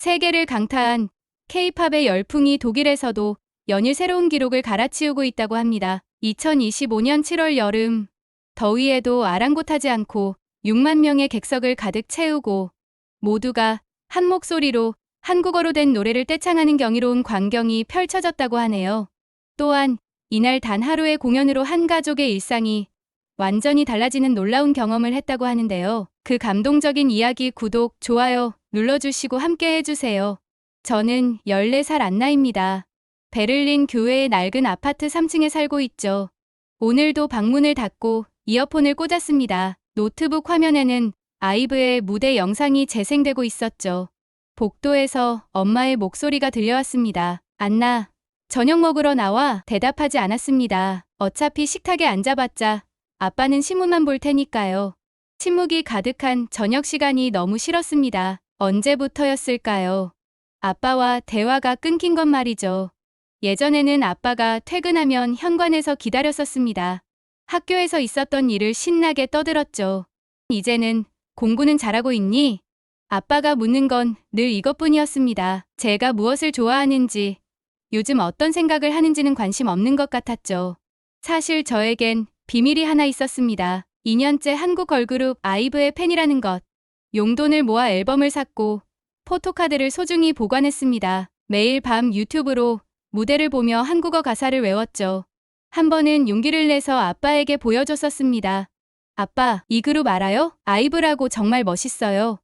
세계를 강타한 K-팝의 열풍이 독일에서도 연일 새로운 기록을 갈아치우고 있다고 합니다. 2025년 7월 여름, 더위에도 아랑곳하지 않고 6만 명의 객석을 가득 채우고 모두가 한 목소리로 한국어로 된 노래를 떼창하는 경이로운 광경이 펼쳐졌다고 하네요. 또한 이날 단 하루의 공연으로 한 가족의 일상이 완전히 달라지는 놀라운 경험을 했다고 하는데요. 그 감동적인 이야기 구독, 좋아요 눌러주시고 함께 해주세요. 저는 14살 안나입니다. 베를린 교외의 낡은 아파트 3층에 살고 있죠. 오늘도 방문을 닫고 이어폰을 꽂았습니다. 노트북 화면에는 아이브의 무대 영상이 재생되고 있었죠. 복도에서 엄마의 목소리가 들려왔습니다. 안나, 저녁 먹으러 나와. 대답하지 않았습니다. 어차피 식탁에 앉아봤자 아빠는 신문만 볼 테니까요. 침묵이 가득한 저녁 시간이 너무 싫었습니다. 언제부터였을까요? 아빠와 대화가 끊긴 건 말이죠. 예전에는 아빠가 퇴근하면 현관에서 기다렸었습니다. 학교에서 있었던 일을 신나게 떠들었죠. 이제는 공부는 잘하고 있니? 아빠가 묻는 건 늘 이것뿐이었습니다. 제가 무엇을 좋아하는지, 요즘 어떤 생각을 하는지는 관심 없는 것 같았죠. 사실 저에겐 비밀이 하나 있었습니다. 2년째 한국 걸그룹 아이브의 팬이라는 것. 용돈을 모아 앨범을 샀고 포토카드를 소중히 보관했습니다. 매일 밤 유튜브로 무대를 보며 한국어 가사를 외웠죠. 한 번은 용기를 내서 아빠에게 보여줬었습니다. 아빠, 이 그룹 알아요? 아이브라고 정말 멋있어요.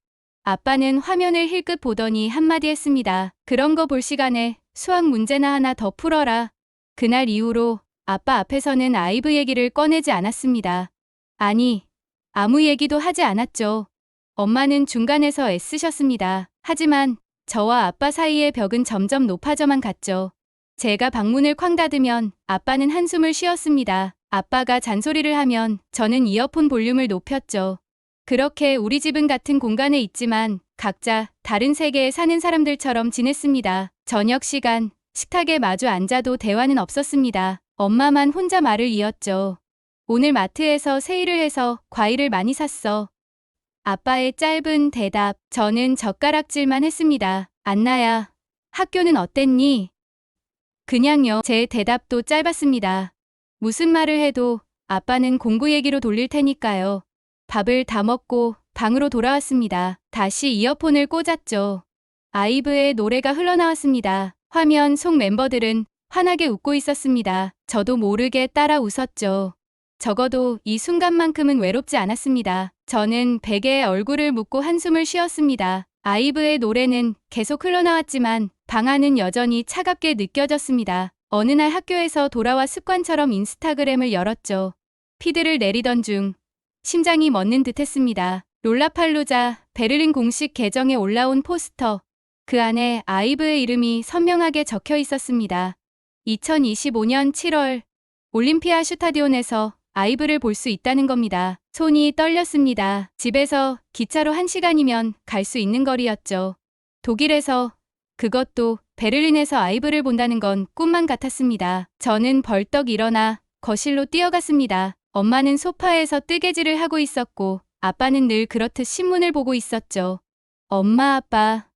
아빠는 화면을 힐끗 보더니 한마디 했습니다. 그런 거 볼 시간에 수학 문제나 하나 더 풀어라. 그날 이후로 아빠 앞에서는 아이브 얘기를 꺼내지 않았습니다. 아니, 아무 얘기도 하지 않았죠. 엄마는 중간에서 애쓰셨습니다. 하지만 저와 아빠 사이의 벽은 점점 높아져만 갔죠. 제가 방문을 쾅 닫으면 아빠는 한숨을 쉬었습니다. 아빠가 잔소리를 하면 저는 이어폰 볼륨을 높였죠. 그렇게 우리 집은 같은 공간에 있지만 각자 다른 세계에 사는 사람들처럼 지냈습니다. 저녁 시간, 식탁에 마주 앉아도 대화는 없었습니다. 엄마만 혼자 말을 이었죠. 오늘 마트에서 세일을 해서 과일을 많이 샀어. 아빠의 짧은 대답, 저는 젓가락질만 했습니다. 안나야, 학교는 어땠니? 그냥요. 제 대답도 짧았습니다. 무슨 말을 해도 아빠는 공부 얘기로 돌릴 테니까요. 밥을 다 먹고 방으로 돌아왔습니다. 다시 이어폰을 꽂았죠. 아이브의 노래가 흘러나왔습니다. 화면 속 멤버들은 환하게 웃고 있었습니다. 저도 모르게 따라 웃었죠. 적어도 이 순간만큼은 외롭지 않았습니다. 저는 베개에 얼굴을 묻고 한숨을 쉬었습니다. 아이브의 노래는 계속 흘러나왔지만 방 안은 여전히 차갑게 느껴졌습니다. 어느 날 학교에서 돌아와 습관처럼 인스타그램을 열었죠. 피드를 내리던 중 심장이 멎는 듯 했습니다. 롤라팔루자 베를린 공식 계정에 올라온 포스터. 그 안에 아이브의 이름이 선명하게 적혀 있었습니다. 2025년 7월 올림피아 슈타디온에서 아이브를 볼 수 있다는 겁니다. 손이 떨렸습니다. 집에서 기차로 1시간이면 갈 수 있는 거리였죠. 독일에서, 그것도 베를린에서 아이브를 본다는 건 꿈만 같았습니다. 저는 벌떡 일어나 거실로 뛰어갔습니다. 엄마는 소파에서 뜨개질을 하고 있었고 아빠는 늘 그렇듯 신문을 보고 있었죠. 엄마, 아빠.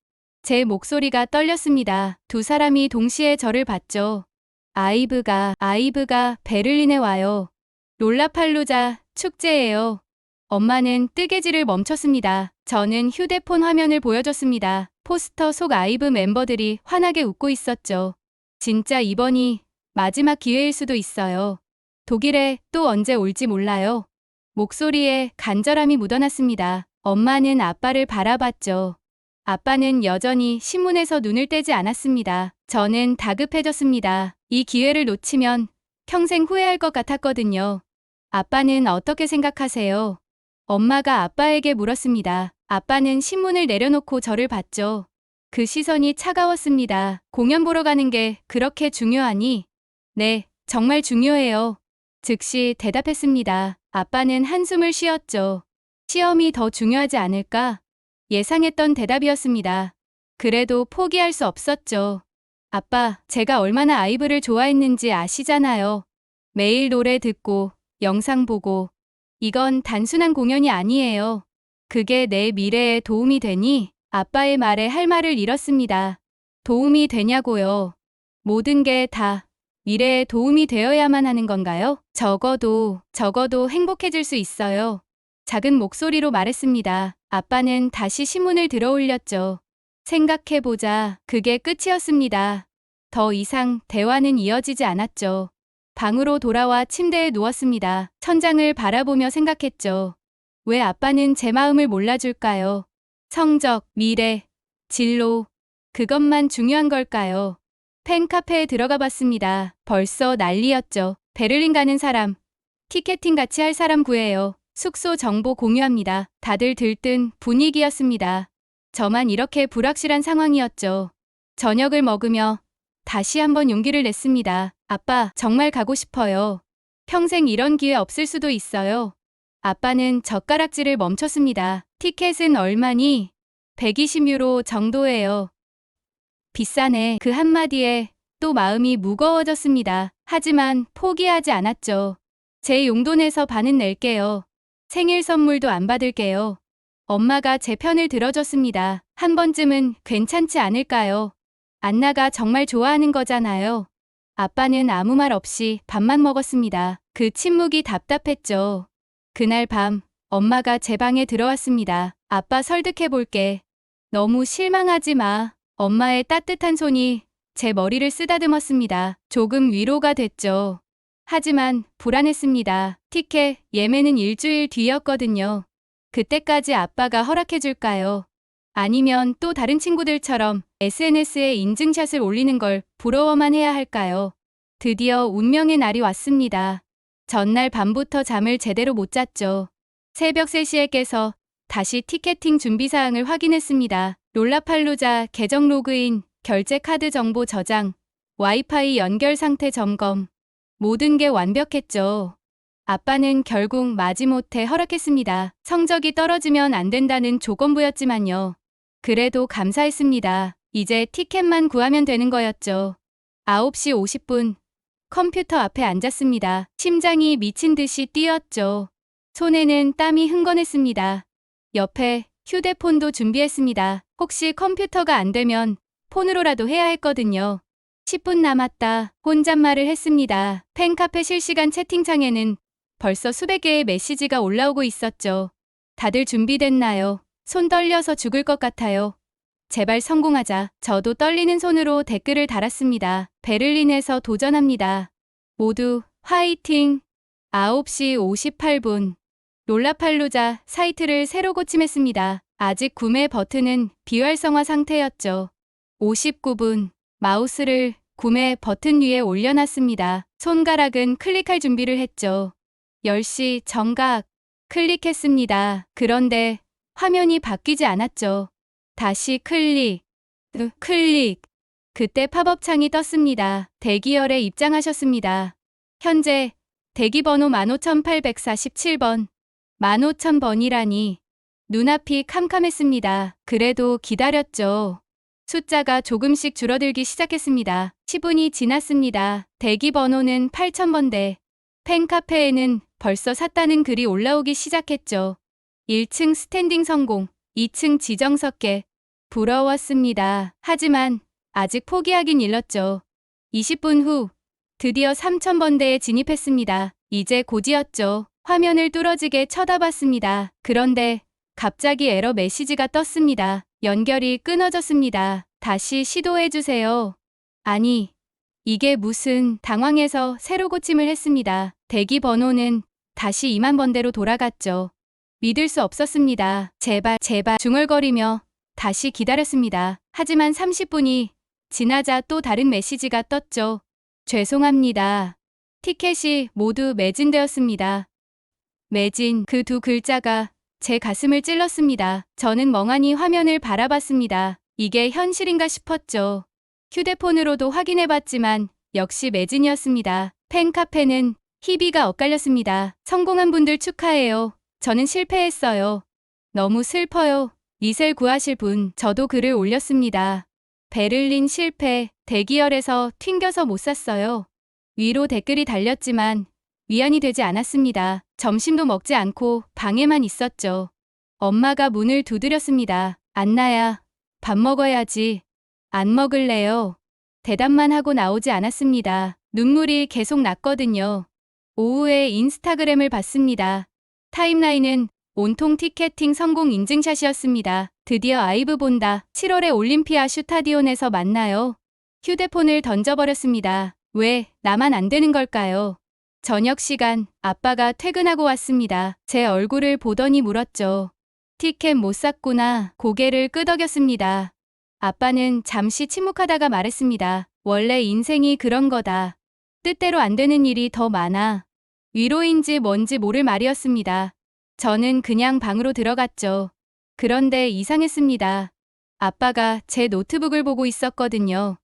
제 목소리가 떨렸습니다. 두 사람이 동시에 저를 봤죠. 아이브가 베를린에 와요. 롤라팔루자 축제예요. 엄마는 뜨개질을 멈췄습니다. 저는 휴대폰 화면을 보여줬습니다. 포스터 속 아이브 멤버들이 환하게 웃고 있었죠. 진짜 이번이 마지막 기회일 수도 있어요. 독일에 또 언제 올지 몰라요. 목소리에 간절함이 묻어났습니다. 엄마는 아빠를 바라봤죠. 아빠는 여전히 신문에서 눈을 떼지 않았습니다. 저는 다급해졌습니다. 이 기회를 놓치면 평생 후회할 것 같았거든요. 아빠는 어떻게 생각하세요? 엄마가 아빠에게 물었습니다. 아빠는 신문을 내려놓고 저를 봤죠. 그 시선이 차가웠습니다. 공연 보러 가는 게 그렇게 중요하니? 네, 정말 중요해요. 즉시 대답했습니다. 아빠는 한숨을 쉬었죠. 시험이 더 중요하지 않을까? 예상했던 대답이었습니다. 그래도 포기할 수 없었죠. 아빠, 제가 얼마나 아이브를 좋아했는지 아시잖아요. 매일 노래 듣고, 영상 보고. 이건 단순한 공연이 아니에요. 그게 내 미래에 도움이 되니? 아빠의 말에 할 말을 잃었습니다. 도움이 되냐고요? 모든 게 다 미래에 도움이 되어야만 하는 건가요? 적어도 행복해질 수 있어요. 작은 목소리로 말했습니다. 아빠는 다시 신문을 들어 올렸죠. 생각해보자. 그게 끝이었습니다. 더 이상 대화는 이어지지 않았죠. 방으로 돌아와 침대에 누웠습니다. 천장을 바라보며 생각했죠. 왜 아빠는 제 마음을 몰라줄까요? 성적, 미래, 진로, 그것만 중요한 걸까요? 팬카페에 들어가 봤습니다. 벌써 난리였죠. 베를린 가는 사람, 티켓팅 같이 할 사람 구해요. 숙소 정보 공유합니다. 다들 들뜬 분위기였습니다. 저만 이렇게 불확실한 상황이었죠. 저녁을 먹으며 다시 한번 용기를 냈습니다. 아빠, 정말 가고 싶어요. 평생 이런 기회 없을 수도 있어요. 아빠는 젓가락질을 멈췄습니다. 티켓은 얼마니? 120유로 정도예요. 비싸네. 그 한마디에 또 마음이 무거워졌습니다. 하지만 포기하지 않았죠. 제 용돈에서 반은 낼게요. 생일 선물도 안 받을게요. 엄마가 제 편을 들어줬습니다. 한 번쯤은 괜찮지 않을까요? 안나가 정말 좋아하는 거잖아요. 아빠는 아무 말 없이 밥만 먹었습니다. 그 침묵이 답답했죠. 그날 밤 엄마가 제 방에 들어왔습니다. 아빠 설득해볼게. 너무 실망하지 마. 엄마의 따뜻한 손이 제 머리를 쓰다듬었습니다. 조금 위로가 됐죠. 하지만 불안했습니다. 티켓 예매는 일주일 뒤였거든요. 그때까지 아빠가 허락해줄까요? 아니면 또 다른 친구들처럼 SNS에 인증샷을 올리는 걸 부러워만 해야 할까요? 드디어 운명의 날이 왔습니다. 전날 밤부터 잠을 제대로 못 잤죠. 새벽 3시에 깨서 다시 티켓팅 준비사항을 확인했습니다. 롤라팔루자 계정 로그인, 결제 카드 정보 저장, 와이파이 연결 상태 점검. 모든 게 완벽했죠. 아빠는 결국 마지못해 허락했습니다. 성적이 떨어지면 안 된다는 조건부였지만요. 그래도 감사했습니다. 이제 티켓만 구하면 되는 거였죠. 9시 50분. 컴퓨터 앞에 앉았습니다. 심장이 미친 듯이 뛰었죠. 손에는 땀이 흥건했습니다. 옆에 휴대폰도 준비했습니다. 혹시 컴퓨터가 안 되면 폰으로라도 해야 했거든요. 10분 남았다. 혼잣말을 했습니다. 팬카페 실시간 채팅창에는 벌써 수백 개의 메시지가 올라오고 있었죠. 다들 준비됐나요? 손 떨려서 죽을 것 같아요. 제발 성공하자. 저도 떨리는 손으로 댓글을 달았습니다. 베를린에서 도전합니다. 모두 화이팅! 9시 58분. 롤라팔루자 사이트를 새로 고침했습니다. 아직 구매 버튼은 비활성화 상태였죠. 59분. 마우스를 구매 버튼 위에 올려놨습니다. 손가락은 클릭할 준비를 했죠. 10시 정각. 클릭했습니다. 그런데 화면이 바뀌지 않았죠. 다시 클릭. 그때 팝업 창이 떴습니다. 대기열에 입장하셨습니다. 현재 대기번호 15847번. 15000번이라니. 눈앞이 캄캄했습니다. 그래도 기다렸죠. 숫자가 조금씩 줄어들기 시작했습니다. 10분이 지났습니다. 대기번호는 8000번대. 팬카페에는 벌써 샀다는 글이 올라오기 시작했죠. 1층 스탠딩 성공, 2층 지정석계. 부러웠습니다. 하지만 아직 포기하긴 일렀죠. 20분 후 드디어 3000번대에 진입했습니다. 이제 곧이었죠. 화면을 뚫어지게 쳐다봤습니다. 그런데 갑자기 에러 메시지가 떴습니다. 연결이 끊어졌습니다. 다시 시도해주세요. 아니, 이게 무슨. 당황해서 새로 고침을 했습니다. 대기 번호는 다시 2만번대로 돌아갔죠. 믿을 수 없었습니다. 제발 중얼거리며 다시 기다렸습니다. 하지만 30분이 지나자 또 다른 메시지가 떴죠. 죄송합니다. 티켓이 모두 매진되었습니다. 매진, 그 두 글자가 제 가슴을 찔렀습니다. 저는 멍하니 화면을 바라봤습니다. 이게 현실인가 싶었죠. 휴대폰으로도 확인해봤지만 역시 매진이었습니다. 팬카페는 희비가 엇갈렸습니다. 성공한 분들 축하해요. 저는 실패했어요. 너무 슬퍼요. 리셀 구하실 분. 저도 글을 올렸습니다. 베를린 실패. 대기열에서 튕겨서 못 샀어요. 위로 댓글이 달렸지만 위안이 되지 않았습니다. 점심도 먹지 않고 방에만 있었죠. 엄마가 문을 두드렸습니다. 안나야, 밥 먹어야지. 안 먹을래요. 대답만 하고 나오지 않았습니다. 눈물이 계속 났거든요. 오후에 인스타그램을 봤습니다. 타임라인은 온통 티켓팅 성공 인증샷이었습니다. 드디어 아이브 본다. 7월에 올림피아 슈타디온에서 만나요. 휴대폰을 던져버렸습니다. 왜 나만 안 되는 걸까요? 저녁 시간 아빠가 퇴근하고 왔습니다. 제 얼굴을 보더니 물었죠. 티켓 못 샀구나. 고개를 끄덕였습니다. 아빠는 잠시 침묵하다가 말했습니다. 원래 인생이 그런 거다. 뜻대로 안 되는 일이 더 많아. 위로인지 뭔지 모를 말이었습니다. 저는 그냥 방으로 들어갔죠. 그런데 이상했습니다. 아빠가 제 노트북을 보고 있었거든요.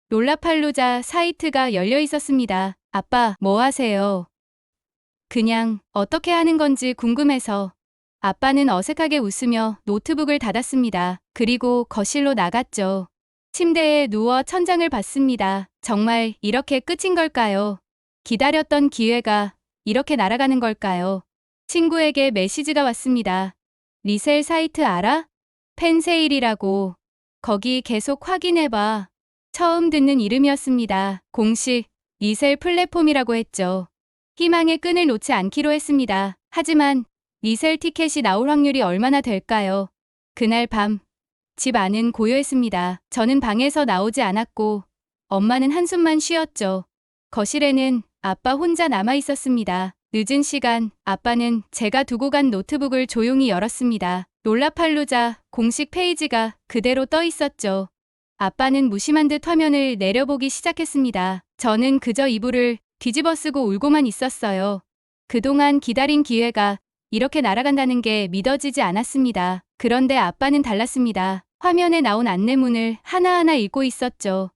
롤라팔루자 사이트가 열려 있었습니다. 아빠, 뭐 하세요? 그냥 어떻게 하는 건지 궁금해서. 아빠는 어색하게 웃으며 노트북을 닫았습니다. 그리고 거실로 나갔죠. 침대에 누워 천장을 봤습니다. 정말 이렇게 끝인 걸까요? 기다렸던 기회가 이렇게 날아가는 걸까요? 친구에게 메시지가 왔습니다. 리셀 사이트 알아? 펜세일이라고. 거기 계속 확인해봐. 처음 듣는 이름이었습니다. 공식 리셀 플랫폼이라고 했죠. 희망의 끈을 놓지 않기로 했습니다. 하지만 리셀 티켓이 나올 확률이 얼마나 될까요? 그날 밤 집 안은 고요했습니다. 저는 방에서 나오지 않았고 엄마는 한숨만 쉬었죠. 거실에는 아빠 혼자 남아 있었습니다. 늦은 시간 아빠는 제가 두고 간 노트북을 조용히 열었습니다. 롤라팔루자 공식 페이지가 그대로 떠 있었죠. 아빠는 무심한 듯 화면을 내려보기 시작했습니다. 저는 그저 이불을 뒤집어 쓰고 울고만 있었어요. 그동안 기다린 기회가 이렇게 날아간다는 게 믿어지지 않았습니다. 그런데 아빠는 달랐습니다. 화면에 나온 안내문을 하나하나 읽고 있었죠.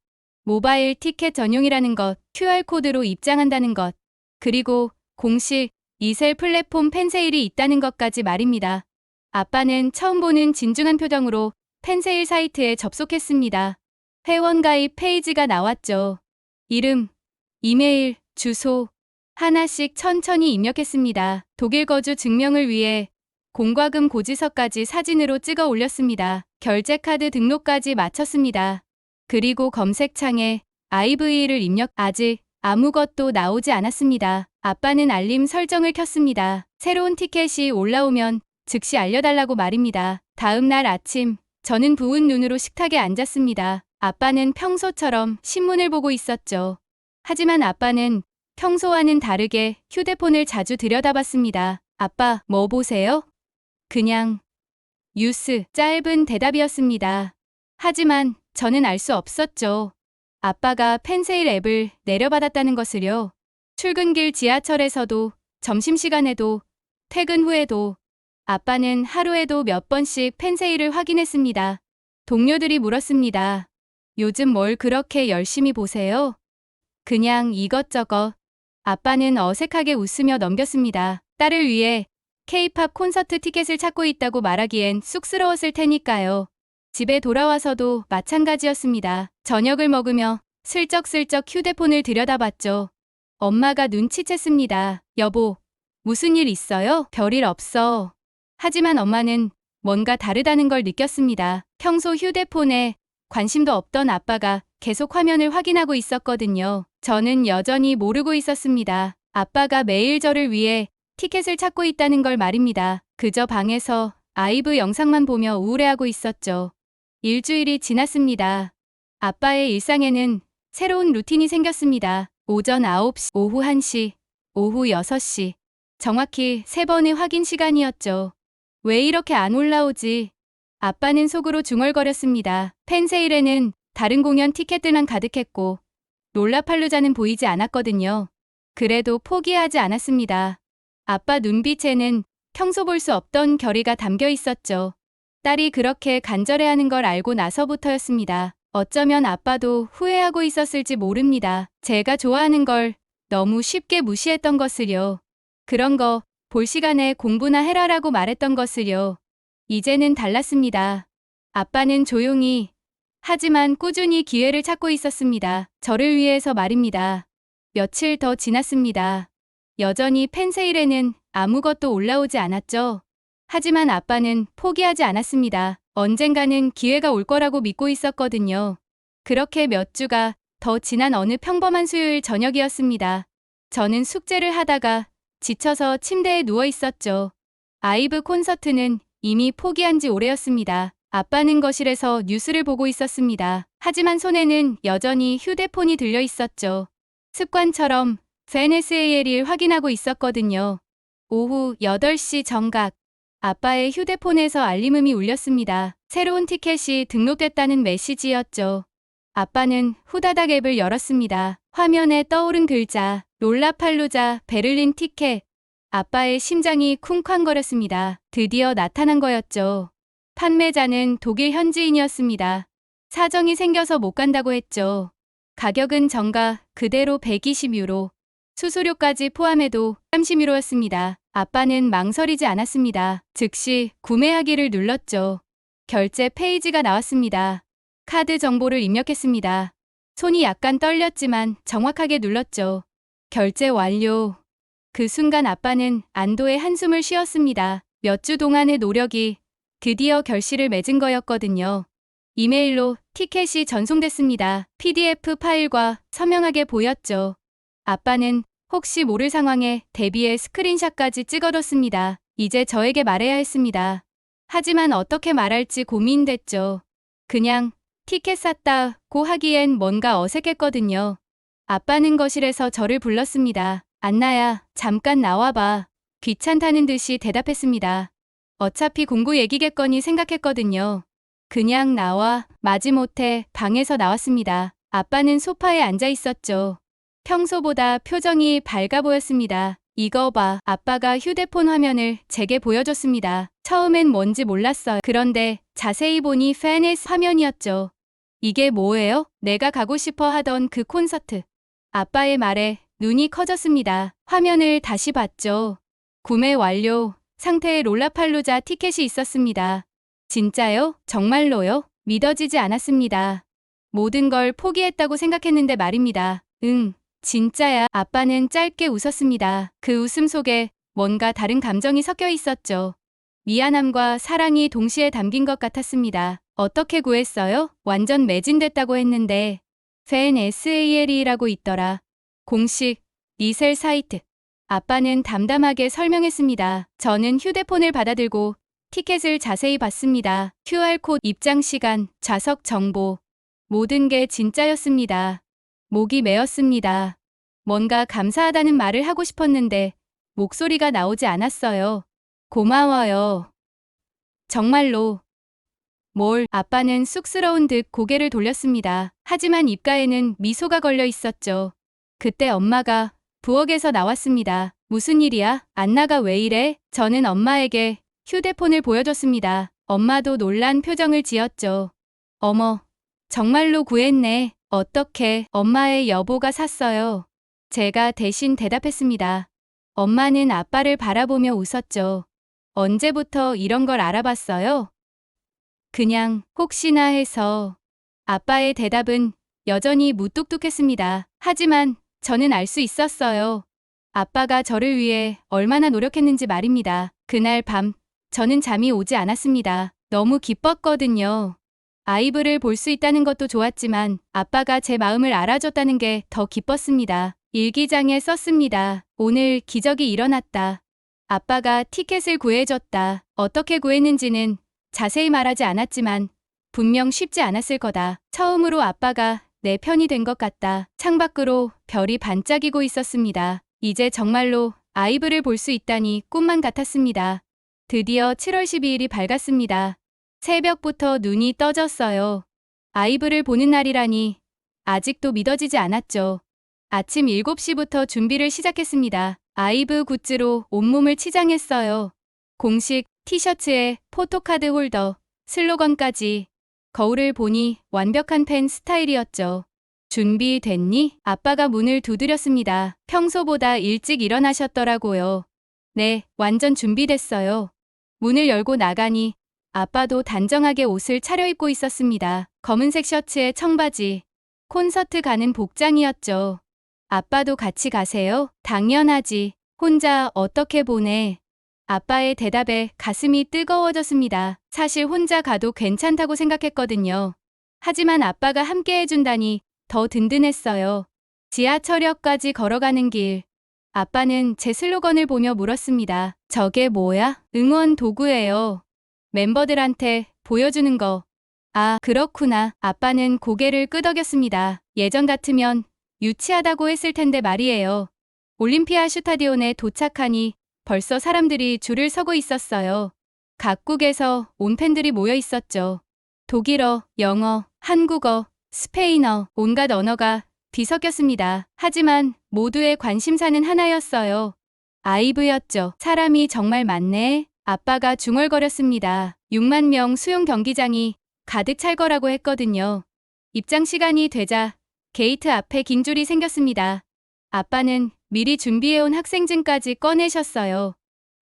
모바일 티켓 전용이라는 것, QR코드로 입장한다는 것, 그리고 공식 리셀 플랫폼 펜세일이 있다는 것까지 말입니다. 아빠는 처음 보는 진중한 표정으로 펜세일 사이트에 접속했습니다. 회원가입 페이지가 나왔죠. 이름, 이메일, 주소 하나씩 천천히 입력했습니다. 독일 거주 증명을 위해 공과금 고지서까지 사진으로 찍어 올렸습니다. 결제카드 등록까지 마쳤습니다. 그리고 검색창에 IV를 입력. 아직 아무것도 나오지 않았습니다. 아빠는 알림 설정을 켰습니다. 새로운 티켓이 올라오면 즉시 알려달라고 말입니다. 다음 날 아침 저는 부은 눈으로 식탁에 앉았습니다. 아빠는 평소처럼 신문을 보고 있었죠. 하지만 아빠는 평소와는 다르게 휴대폰을 자주 들여다봤습니다. 아빠, 뭐 보세요? 그냥 뉴스. 짧은 대답이었습니다. 하지만 저는 알 수 없었죠. 아빠가 펜세일 앱을 내려받았다는 것을요. 출근길 지하철에서도, 점심시간에도, 퇴근 후에도 아빠는 하루에도 몇 번씩 펜세일을 확인했습니다. 동료들이 물었습니다. 요즘 뭘 그렇게 열심히 보세요? 그냥 이것저것. 아빠는 어색하게 웃으며 넘겼습니다. 딸을 위해 K-팝 콘서트 티켓을 찾고 있다고 말하기엔 쑥스러웠을 테니까요. 집에 돌아와서도 마찬가지였습니다. 저녁을 먹으며 슬쩍슬쩍 휴대폰을 들여다봤죠. 엄마가 눈치챘습니다. 여보, 무슨 일 있어요? 별일 없어. 하지만 엄마는 뭔가 다르다는 걸 느꼈습니다. 평소 휴대폰에 관심도 없던 아빠가 계속 화면을 확인하고 있었거든요. 저는 여전히 모르고 있었습니다. 아빠가 매일 저를 위해 티켓을 찾고 있다는 걸 말입니다. 그저 방에서 아이브 영상만 보며 우울해하고 있었죠. 일주일이 지났습니다. 아빠의 일상에는 새로운 루틴이 생겼습니다. 오전 9시, 오후 1시, 오후 6시. 정확히 3번의 확인 시간이었죠. 왜 이렇게 안 올라오지? 아빠는 속으로 중얼거렸습니다. 펜세일에는 다른 공연 티켓들만 가득했고 롤라팔루자는 보이지 않았거든요. 그래도 포기하지 않았습니다. 아빠 눈빛에는 평소 볼 수 없던 결의가 담겨 있었죠. 딸이 그렇게 간절해하는 걸 알고 나서부터였습니다. 어쩌면 아빠도 후회하고 있었을지 모릅니다. 제가 좋아하는 걸 너무 쉽게 무시했던 것을요. 그런 거 볼 시간에 공부나 해라라고 말했던 것을요. 이제는 달랐습니다. 아빠는 조용히 하지만 꾸준히 기회를 찾고 있었습니다. 저를 위해서 말입니다. 며칠 더 지났습니다. 여전히 펜세일에는 아무것도 올라오지 않았죠. 하지만 아빠는 포기하지 않았습니다. 언젠가는 기회가 올 거라고 믿고 있었거든요. 그렇게 몇 주가 더 지난 어느 평범한 수요일 저녁이었습니다. 저는 숙제를 하다가 지쳐서 침대에 누워 있었죠. 아이브 콘서트는 이미 포기한 지 오래였습니다. 아빠는 거실에서 뉴스를 보고 있었습니다. 하지만 손에는 여전히 휴대폰이 들려 있었죠. 습관처럼 FNSAL을 확인하고 있었거든요. 오후 8시 정각. 아빠의 휴대폰에서 알림음이 울렸습니다. 새로운 티켓이 등록됐다는 메시지였죠. 아빠는 후다닥 앱을 열었습니다. 화면에 떠오른 글자, 롤라팔루자 베를린 티켓. 아빠의 심장이 쿵쾅거렸습니다. 드디어 나타난 거였죠. 판매자는 독일 현지인이었습니다. 사정이 생겨서 못 간다고 했죠. 가격은 정가 그대로 120유로. 수수료까지 포함해도 30유로였습니다. 아빠는 망설이지 않았습니다. 즉시 구매하기를 눌렀죠. 결제 페이지가 나왔습니다. 카드 정보를 입력했습니다. 손이 약간 떨렸지만 정확하게 눌렀죠. 결제 완료. 그 순간 아빠는 안도의 한숨을 쉬었습니다. 몇 주 동안의 노력이 드디어 결실을 맺은 거였거든요. 이메일로 티켓이 전송됐습니다. PDF 파일과 선명하게 보였죠. 아빠는 혹시 모를 상황에 대비해 스크린샷까지 찍어뒀습니다. 이제 저에게 말해야 했습니다. 하지만 어떻게 말할지 고민됐죠. 그냥 티켓 샀다고 하기엔 뭔가 어색했거든요. 아빠는 거실에서 저를 불렀습니다. 안나야, 잠깐 나와봐. 귀찮다는 듯이 대답했습니다. 어차피 공부 얘기겠거니 생각했거든요. 그냥 나와. 마지못해 방에서 나왔습니다. 아빠는 소파에 앉아 있었죠. 평소보다 표정이 밝아 보였습니다. 이거 봐. 아빠가 휴대폰 화면을 제게 보여줬습니다. 처음엔 뭔지 몰랐어요. 그런데 자세히 보니 FNS 화면이었죠. 이게 뭐예요? 내가 가고 싶어 하던 그 콘서트. 아빠의 말에 눈이 커졌습니다. 화면을 다시 봤죠. 구매 완료 상태의 롤라팔루자 티켓이 있었습니다. 진짜요? 정말로요? 믿어지지 않았습니다. 모든 걸 포기했다고 생각했는데 말입니다. 응, 진짜야. 아빠는 짧게 웃었습니다. 그 웃음 속에 뭔가 다른 감정이 섞여 있었죠. 미안함과 사랑이 동시에 담긴 것 같았습니다. 어떻게 구했어요? 완전 매진됐다고 했는데 FNSAL이라고 있더라. 공식 리셀 사이트. 아빠는 담담하게 설명했습니다. 저는 휴대폰을 받아들고 티켓을 자세히 봤습니다. QR코드, 입장 시간, 좌석 정보. 모든 게 진짜였습니다. 목이 메었습니다. 뭔가 감사하다는 말을 하고 싶었는데 목소리가 나오지 않았어요. 고마워요. 정말로. 뭘? 아빠는 쑥스러운 듯 고개를 돌렸습니다. 하지만 입가에는 미소가 걸려 있었죠. 그때 엄마가 부엌에서 나왔습니다. 무슨 일이야? 안나가 왜 이래? 저는 엄마에게 휴대폰을 보여줬습니다. 엄마도 놀란 표정을 지었죠. 어머, 정말로 구했네. 어떻게? 엄마의 여보가 샀어요. 제가 대신 대답했습니다. 엄마는 아빠를 바라보며 웃었죠. 언제부터 이런 걸 알아봤어요? 그냥 혹시나 해서. 아빠의 대답은 여전히 무뚝뚝했습니다. 하지만 저는 알 수 있었어요. 아빠가 저를 위해 얼마나 노력했는지 말입니다. 그날 밤 저는 잠이 오지 않았습니다. 너무 기뻤거든요. 아이브를 볼 수 있다는 것도 좋았지만 아빠가 제 마음을 알아줬다는 게 더 기뻤습니다. 일기장에 썼습니다. 오늘 기적이 일어났다. 아빠가 티켓을 구해줬다. 어떻게 구했는지는 자세히 말하지 않았지만 분명 쉽지 않았을 거다. 처음으로 아빠가 내 편이 된 것 같다. 창밖으로 별이 반짝이고 있었습니다. 이제 정말로 아이브를 볼 수 있다니 꿈만 같았습니다. 드디어 7월 12일이 밝았습니다. 새벽부터 눈이 떠졌어요. 아이브를 보는 날이라니 아직도 믿어지지 않았죠. 아침 7시부터 준비를 시작했습니다. 아이브 굿즈로 온몸을 치장했어요. 공식 티셔츠에 포토카드 홀더, 슬로건까지. 거울을 보니 완벽한 팬 스타일이었죠. 준비됐니? 아빠가 문을 두드렸습니다. 평소보다 일찍 일어나셨더라고요. 네, 완전 준비됐어요. 문을 열고 나가니 아빠도 단정하게 옷을 차려입고 있었습니다. 검은색 셔츠에 청바지. 콘서트 가는 복장이었죠. 아빠도 같이 가세요? 당연하지. 혼자 어떻게 보내. 아빠의 대답에 가슴이 뜨거워졌습니다. 사실 혼자 가도 괜찮다고 생각했거든요. 하지만 아빠가 함께 해준다니 더 든든했어요. 지하철역까지 걸어가는 길. 아빠는 제 슬로건을 보며 물었습니다. 저게 뭐야? 응원 도구예요. 멤버들한테 보여주는 거. 아, 그렇구나. 아빠는 고개를 끄덕였습니다. 예전 같으면 유치하다고 했을 텐데 말이에요. 올림피아 슈타디온에 도착하니 벌써 사람들이 줄을 서고 있었어요. 각국에서 온 팬들이 모여 있었죠. 독일어, 영어, 한국어, 스페인어, 온갖 언어가 뒤섞였습니다. 하지만 모두의 관심사는 하나였어요. 아이브였죠. 사람이 정말 많네. 아빠가 중얼거렸습니다. 6만 명 수용 경기장이 가득 찰 거라고 했거든요. 입장 시간이 되자 게이트 앞에 긴 줄이 생겼습니다. 아빠는 미리 준비해온 학생증까지 꺼내셨어요.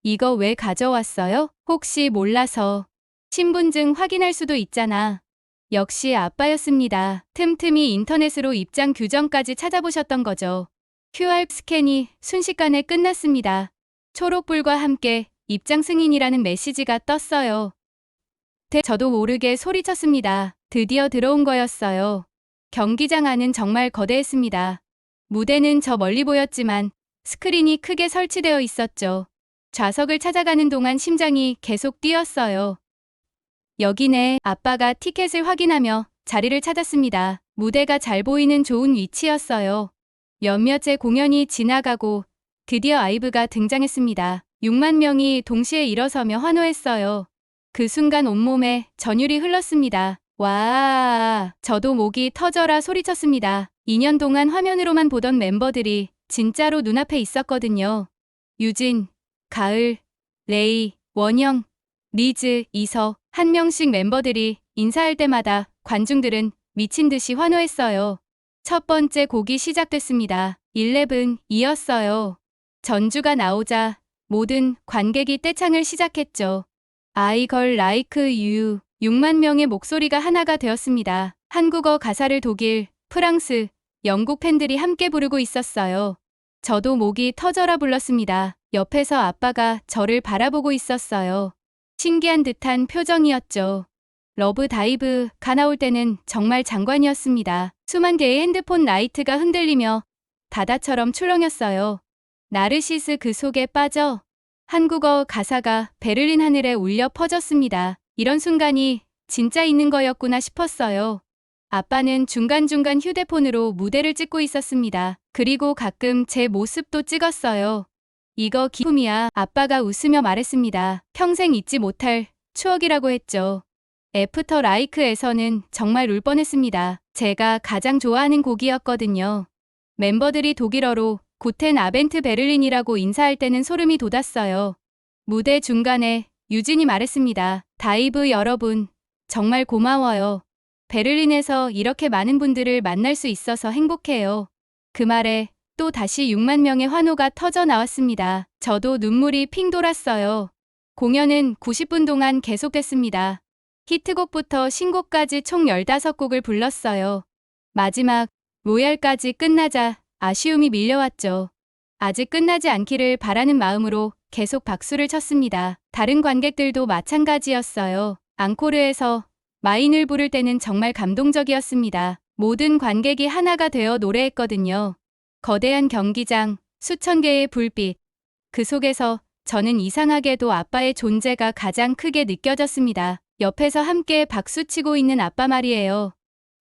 이거 왜 가져왔어요? 혹시 몰라서. 신분증 확인할 수도 있잖아. 역시 아빠였습니다. 틈틈이 인터넷으로 입장 규정까지 찾아보셨던 거죠. QR 스캔이 순식간에 끝났습니다. 초록불과 함께 입장 승인이라는 메시지가 떴어요. 저도 모르게 소리쳤습니다. 드디어 들어온 거였어요. 경기장 안은 정말 거대했습니다. 무대는 저 멀리 보였지만 스크린이 크게 설치되어 있었죠. 좌석을 찾아가는 동안 심장이 계속 뛰었어요. 여기네. 아빠가 티켓을 확인하며 자리를 찾았습니다. 무대가 잘 보이는 좋은 위치였어요. 몇몇의 공연이 지나가고 드디어 아이브가 등장했습니다. 6만 명이 동시에 일어서며 환호했어요. 그 순간 온몸에 전율이 흘렀습니다. 와, 저도 목이 터져라 소리쳤습니다. 2년 동안 화면으로만 보던 멤버들이 진짜로 눈앞에 있었거든요. 유진, 가을, 레이, 원영, 리즈, 이서, 한 명씩 멤버들이 인사할 때마다 관중들은 미친 듯이 환호했어요. 첫 번째 곡이 시작됐습니다. 11이었어요. 전주가 나오자 모든 관객이 떼창을 시작했죠. I girl like you. 6만 명의 목소리가 하나가 되었습니다. 한국어 가사를 독일, 프랑스, 영국 팬들이 함께 부르고 있었어요. 저도 목이 터져라 불렀습니다. 옆에서 아빠가 저를 바라보고 있었어요. 신기한 듯한 표정이었죠. 러브 다이브가 나올 때는 정말 장관이었습니다. 수만 개의 핸드폰 라이트가 흔들리며 바다처럼 출렁였어요. 나르시스 그 속에 빠져. 한국어 가사가 베를린 하늘에 울려 퍼졌습니다. 이런 순간이 진짜 있는 거였구나 싶었어요. 아빠는 중간중간 휴대폰으로 무대를 찍고 있었습니다. 그리고 가끔 제 모습도 찍었어요. 이거 기품이야. 아빠가 웃으며 말했습니다. 평생 잊지 못할 추억이라고 했죠. 애프터 라이크에서는 정말 울 뻔했습니다. 제가 가장 좋아하는 곡이었거든요. 멤버들이 독일어로 고텐 아벤트 베를린이라고 인사할 때는 소름이 돋았어요. 무대 중간에 유진이 말했습니다. 다이브 여러분, 정말 고마워요. 베를린에서 이렇게 많은 분들을 만날 수 있어서 행복해요. 그 말에 또 다시 6만 명의 환호가 터져 나왔습니다. 저도 눈물이 핑 돌았어요. 공연은 90분 동안 계속됐습니다. 히트곡부터 신곡까지 총 15곡을 불렀어요. 마지막 로얄까지 끝나자 아쉬움이 밀려왔죠. 아직 끝나지 않기를 바라는 마음으로 계속 박수를 쳤습니다. 다른 관객들도 마찬가지였어요. 앙코르에서 마인을 부를 때는 정말 감동적이었습니다. 모든 관객이 하나가 되어 노래했거든요. 거대한 경기장, 수천 개의 불빛. 그 속에서 저는 이상하게도 아빠의 존재가 가장 크게 느껴졌습니다. 옆에서 함께 박수치고 있는 아빠 말이에요.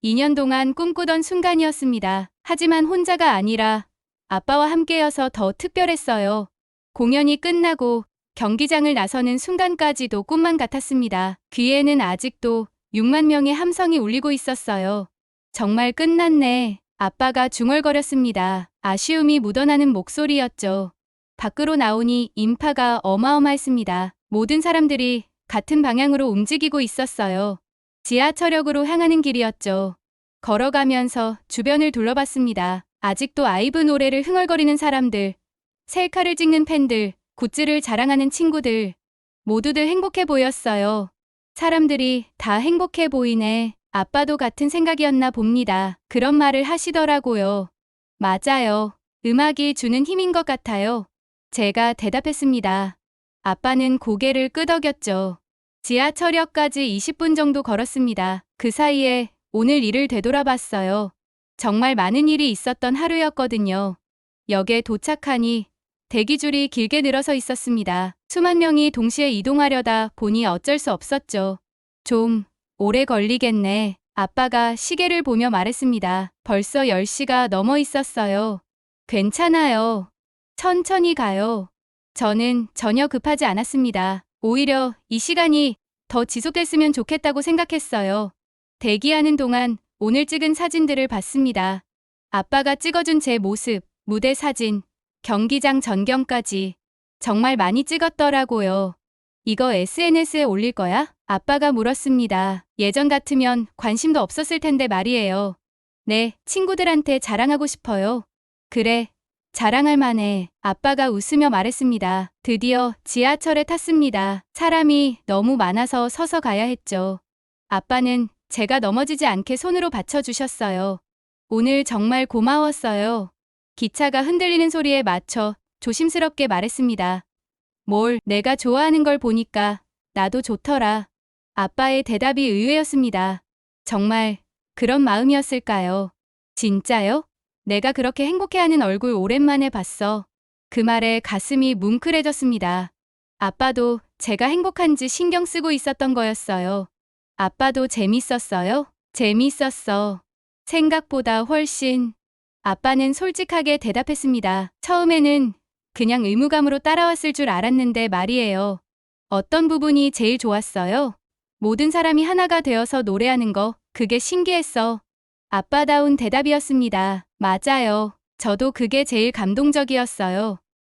2년 동안 꿈꾸던 순간이었습니다. 하지만 혼자가 아니라 아빠와 함께여서 더 특별했어요. 공연이 끝나고 경기장을 나서는 순간까지도 꿈만 같았습니다. 귀에는 아직도 6만 명의 함성이 울리고 있었어요. 정말 끝났네. 아빠가 중얼거렸습니다. 아쉬움이 묻어나는 목소리였죠. 밖으로 나오니 인파가 어마어마했습니다. 모든 사람들이 같은 방향으로 움직이고 있었어요. 지하철역으로 향하는 길이었죠. 걸어가면서 주변을 둘러봤습니다. 아직도 아이브 노래를 흥얼거리는 사람들, 셀카를 찍는 팬들, 굿즈를 자랑하는 친구들, 모두들 행복해 보였어요. 사람들이 다 행복해 보이네. 아빠도 같은 생각이었나 봅니다. 그런 말을 하시더라고요. 맞아요. 음악이 주는 힘인 것 같아요. 제가 대답했습니다. 아빠는 고개를 끄덕였죠. 지하철역까지 20분 정도 걸었습니다. 그 사이에 오늘 일을 되돌아봤어요. 정말 많은 일이 있었던 하루였거든요. 역에 도착하니 대기줄이 길게 늘어서 있었습니다. 수만 명이 동시에 이동하려다 보니 어쩔 수 없었죠. 좀 오래 걸리겠네. 아빠가 시계를 보며 말했습니다. 벌써 10시가 넘어 있었어요. 괜찮아요. 천천히 가요. 저는 전혀 급하지 않았습니다. 오히려 이 시간이 더 지속됐으면 좋겠다고 생각했어요. 대기하는 동안 오늘 찍은 사진들을 봤습니다. 아빠가 찍어준 제 모습, 무대 사진, 경기장 전경까지 정말 많이 찍었더라고요. 이거 SNS에 올릴 거야? 아빠가 물었습니다. 예전 같으면 관심도 없었을 텐데 말이에요. 네, 친구들한테 자랑하고 싶어요. 그래, 자랑할 만해. 아빠가 웃으며 말했습니다. 드디어 지하철에 탔습니다. 사람이 너무 많아서 서서 가야 했죠. 아빠는 제가 넘어지지 않게 손으로 받쳐주셨어요. 오늘 정말 고마웠어요. 기차가 흔들리는 소리에 맞춰 조심스럽게 말했습니다. 뭘, 내가 좋아하는 걸 보니까 나도 좋더라. 아빠의 대답이 의외였습니다. 정말 그런 마음이었을까요? 진짜요? 내가 그렇게 행복해하는 얼굴 오랜만에 봤어. 그 말에 가슴이 뭉클해졌습니다. 아빠도 제가 행복한지 신경 쓰고 있었던 거였어요. 아빠도 재밌었어요? 재밌었어. 생각보다 훨씬. 아빠는 솔직하게 대답했습니다. 처음에는 그냥 의무감으로 따라왔을 줄 알았는데 말이에요. 어떤 부분이 제일 좋았어요? 모든 사람이 하나가 되어서 노래하는 거, 그게 신기했어. 아빠다운 대답이었습니다. 맞아요. 저도 그게 제일 감동적이었어요.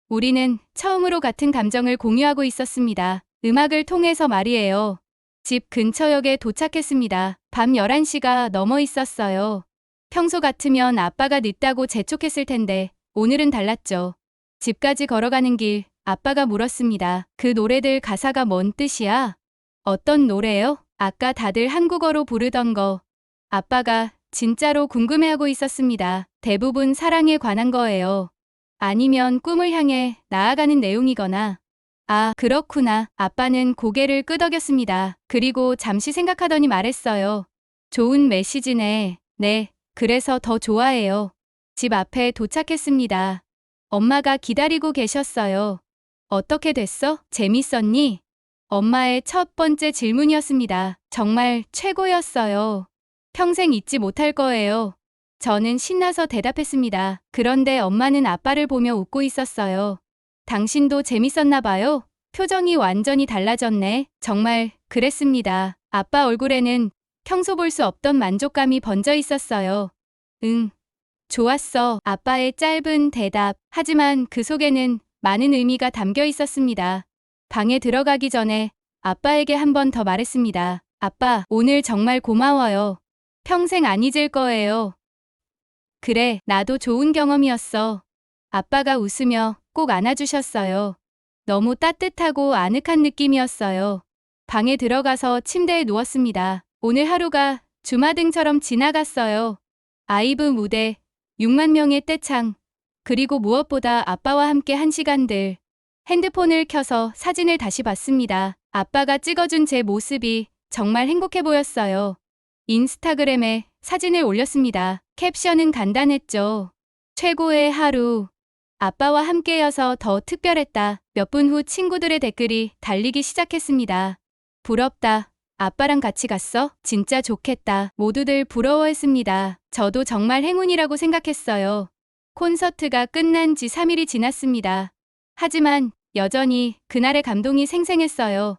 우리는 처음으로 같은 감정을 공유하고 있었습니다. 음악을 통해서 말이에요. 집 근처역에 도착했습니다. 밤 11시가 넘어 있었어요. 평소 같으면 아빠가 늦다고 재촉했을 텐데 오늘은 달랐죠. 집까지 걸어가는 길 아빠가 물었습니다. 그 노래들 가사가 뭔 뜻이야? 어떤 노래요? 아까 다들 한국어로 부르던 거. 아빠가 진짜로 궁금해하고 있었습니다. 대부분 사랑에 관한 거예요. 아니면 꿈을 향해 나아가는 내용이거나. 아, 그렇구나. 아빠는 고개를 끄덕였습니다. 그리고 잠시 생각하더니 말했어요. 좋은 메시지네. 네, 그래서 더 좋아해요. 집 앞에 도착했습니다. 엄마가 기다리고 계셨어요. 어떻게 됐어? 재밌었니? 엄마의 첫 번째 질문이었습니다. 정말 최고였어요. 평생 잊지 못할 거예요. 저는 신나서 대답했습니다. 그런데 엄마는 아빠를 보며 웃고 있었어요. 당신도 재밌었나 봐요? 표정이 완전히 달라졌네. 정말 그랬습니다. 아빠 얼굴에는 평소 볼 수 없던 만족감이 번져 있었어요. 응, 좋았어. 아빠의 짧은 대답. 하지만 그 속에는 많은 의미가 담겨 있었습니다. 방에 들어가기 전에 아빠에게 한 번 더 말했습니다. 아빠, 오늘 정말 고마워요. 평생 안 잊을 거예요. 그래, 나도 좋은 경험이었어. 아빠가 웃으며 꼭 안아주셨어요. 너무 따뜻하고 아늑한 느낌이었어요. 방에 들어가서 침대에 누웠습니다. 오늘 하루가 주마등처럼 지나갔어요. 아이브 무대, 6만 명의 떼창, 그리고 무엇보다 아빠와 함께 한 시간들. 핸드폰을 켜서 사진을 다시 봤습니다. 아빠가 찍어준 제 모습이 정말 행복해 보였어요. 인스타그램에 사진을 올렸습니다. 캡션은 간단했죠. 최고의 하루. 아빠와 함께여서 더 특별했다. 몇 분 후 친구들의 댓글이 달리기 시작했습니다. 부럽다. 아빠랑 같이 갔어? 진짜 좋겠다. 모두들 부러워했습니다. 저도 정말 행운이라고 생각했어요. 콘서트가 끝난 지 3일이 지났습니다. 하지만 여전히 그날의 감동이 생생했어요.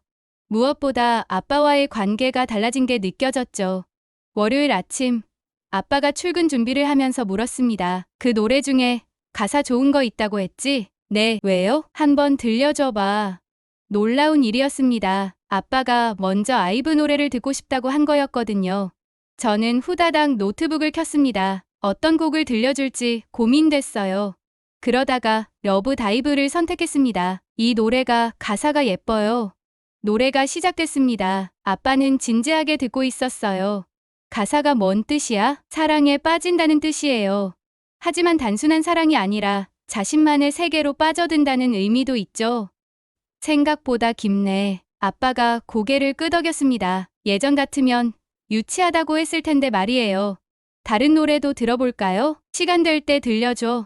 무엇보다 아빠와의 관계가 달라진 게 느껴졌죠. 월요일 아침, 아빠가 출근 준비를 하면서 물었습니다. 그 노래 중에 가사 좋은 거 있다고 했지? 네, 왜요? 한번 들려줘봐. 놀라운 일이었습니다. 아빠가 먼저 아이브 노래를 듣고 싶다고 한 거였거든요. 저는 후다닥 노트북을 켰습니다. 어떤 곡을 들려줄지 고민됐어요. 그러다가 러브 다이브를 선택했습니다. 이 노래가 가사가 예뻐요. 노래가 시작됐습니다. 아빠는 진지하게 듣고 있었어요. 가사가 뭔 뜻이야? 사랑에 빠진다는 뜻이에요. 하지만 단순한 사랑이 아니라 자신만의 세계로 빠져든다는 의미도 있죠. 생각보다 깊네. 아빠가 고개를 끄덕였습니다. 예전 같으면 유치하다고 했을 텐데 말이에요. 다른 노래도 들어볼까요? 시간 될 때 들려줘.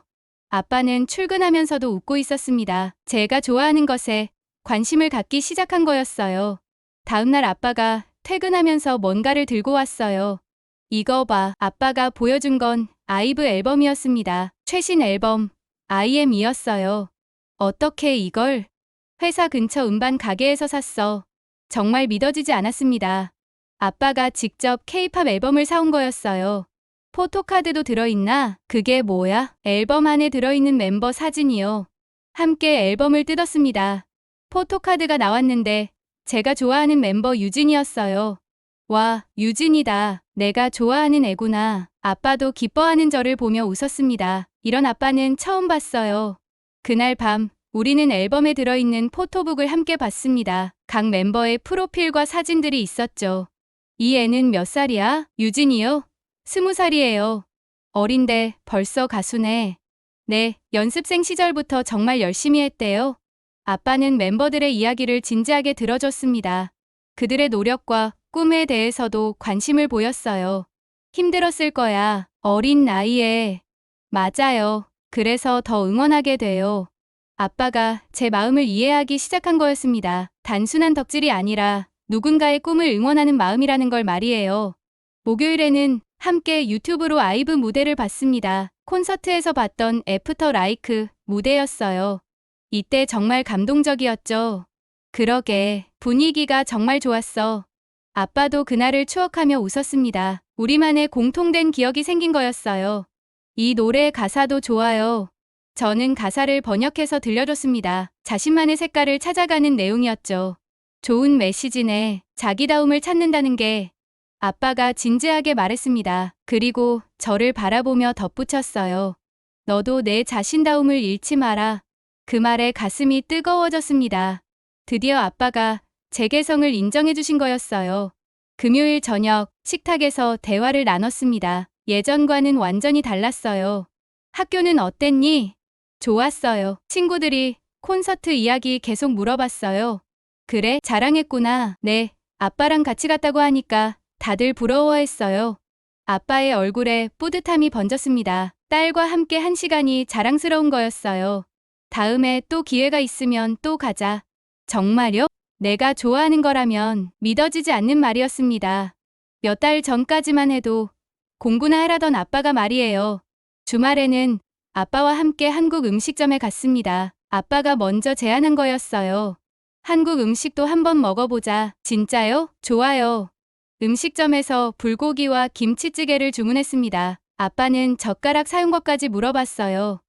아빠는 출근하면서도 웃고 있었습니다. 제가 좋아하는 것에 관심을 갖기 시작한 거였어요. 다음날 아빠가 퇴근하면서 뭔가를 들고 왔어요. 이거 봐. 아빠가 보여준 건 아이브 앨범이었습니다. 최신 앨범 IM이었어요. 어떻게 이걸? 회사 근처 음반 가게에서 샀어. 정말 믿어지지 않았습니다. 아빠가 직접 K-팝 앨범을 사온 거였어요. 포토카드도 들어있나? 그게 뭐야? 앨범 안에 들어있는 멤버 사진이요. 함께 앨범을 뜯었습니다. 포토카드가 나왔는데 제가 좋아하는 멤버 유진이었어요. 와, 유진이다. 내가 좋아하는 애구나. 아빠도 기뻐하는 저를 보며 웃었습니다. 이런 아빠는 처음 봤어요. 그날 밤 우리는 앨범에 들어있는 포토북을 함께 봤습니다. 각 멤버의 프로필과 사진들이 있었죠. 이 애는 몇 살이야? 유진이요? 20살이에요. 어린데 벌써 가수네. 네, 연습생 시절부터 정말 열심히 했대요. 아빠는 멤버들의 이야기를 진지하게 들어줬습니다. 그들의 노력과 꿈에 대해서도 관심을 보였어요. 힘들었을 거야. 어린 나이에. 맞아요. 그래서 더 응원하게 돼요. 아빠가 제 마음을 이해하기 시작한 거였습니다. 단순한 덕질이 아니라 누군가의 꿈을 응원하는 마음이라는 걸 말이에요. 목요일에는 함께 유튜브로 아이브 무대를 봤습니다. 콘서트에서 봤던 애프터 라이크 무대였어요. 이때 정말 감동적이었죠. 그러게, 분위기가 정말 좋았어. 아빠도 그날을 추억하며 웃었습니다. 우리만의 공통된 기억이 생긴 거였어요. 이 노래 가사도 좋아요. 저는 가사를 번역해서 들려줬습니다. 자신만의 색깔을 찾아가는 내용이었죠. 좋은 메시지네. 자기다움을 찾는다는 게. 아빠가 진지하게 말했습니다. 그리고 저를 바라보며 덧붙였어요. 너도 내 자신다움을 잃지 마라. 그 말에 가슴이 뜨거워졌습니다. 드디어 아빠가 제 개성을 인정해 주신 거였어요. 금요일 저녁 식탁에서 대화를 나눴습니다. 예전과는 완전히 달랐어요. 학교는 어땠니? 좋았어요. 친구들이 콘서트 이야기 계속 물어봤어요. 그래, 자랑했구나. 네, 아빠랑 같이 갔다고 하니까 다들 부러워했어요. 아빠의 얼굴에 뿌듯함이 번졌습니다. 딸과 함께 한 시간이 자랑스러운 거였어요. 다음에 또 기회가 있으면 또 가자. 정말요? 내가 좋아하는 거라면 믿어지지 않는 말이었습니다. 몇 달 전까지만 해도 공부나 하라던 아빠가 말이에요. 주말에는 아빠와 함께 한국 음식점에 갔습니다. 아빠가 먼저 제안한 거였어요. 한국 음식도 한번 먹어보자. 진짜요? 좋아요. 음식점에서 불고기와 김치찌개를 주문했습니다. 아빠는 젓가락 사용 것까지 물어봤어요.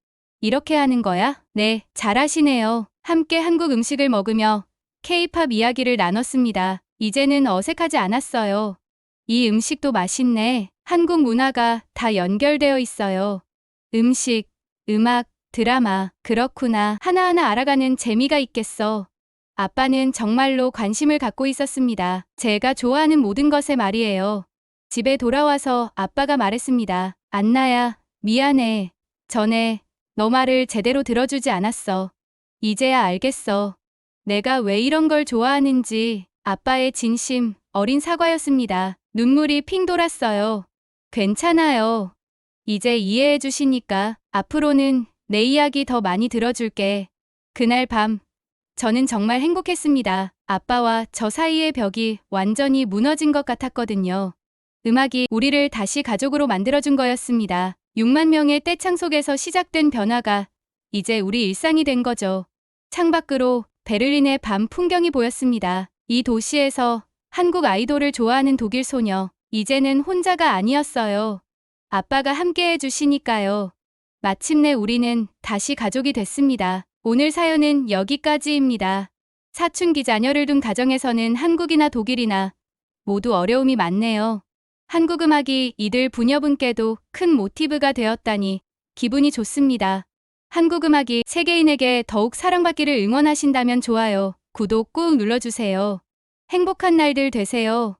이렇게 하는 거야? 네, 잘하시네요. 함께 한국 음식을 먹으며 K-팝 이야기를 나눴습니다. 이제는 어색하지 않았어요. 이 음식도 맛있네. 한국 문화가 다 연결되어 있어요. 음식, 음악, 드라마. 그렇구나. 하나하나 알아가는 재미가 있겠어. 아빠는 정말로 관심을 갖고 있었습니다. 제가 좋아하는 모든 것에 말이에요. 집에 돌아와서 아빠가 말했습니다. 안나야, 미안해. 전에 너 말을 제대로 들어주지 않았어. 이제야 알겠어. 내가 왜 이런 걸 좋아하는지. 아빠의 진심, 어린 사과였습니다. 눈물이 핑 돌았어요. 괜찮아요. 이제 이해해 주시니까 앞으로는 내 이야기 더 많이 들어줄게. 그날 밤, 저는 정말 행복했습니다. 아빠와 저 사이의 벽이 완전히 무너진 것 같았거든요. 음악이 우리를 다시 가족으로 만들어준 거였습니다. 6만 명의 떼창 속에서 시작된 변화가 이제 우리 일상이 된 거죠. 창밖으로 베를린의 밤 풍경이 보였습니다. 이 도시에서 한국 아이돌을 좋아하는 독일 소녀. 이제는 혼자가 아니었어요. 아빠가 함께 해주시니까요. 마침내 우리는 다시 가족이 됐습니다. 오늘 사연은 여기까지입니다. 사춘기 자녀를 둔 가정에서는 한국이나 독일이나 모두 어려움이 많네요. 한국 음악이 이들 부녀분께도 큰 모티브가 되었다니 기분이 좋습니다. 한국 음악이 세계인에게 더욱 사랑받기를 응원하신다면 좋아요, 구독 꾹 눌러주세요. 행복한 날들 되세요.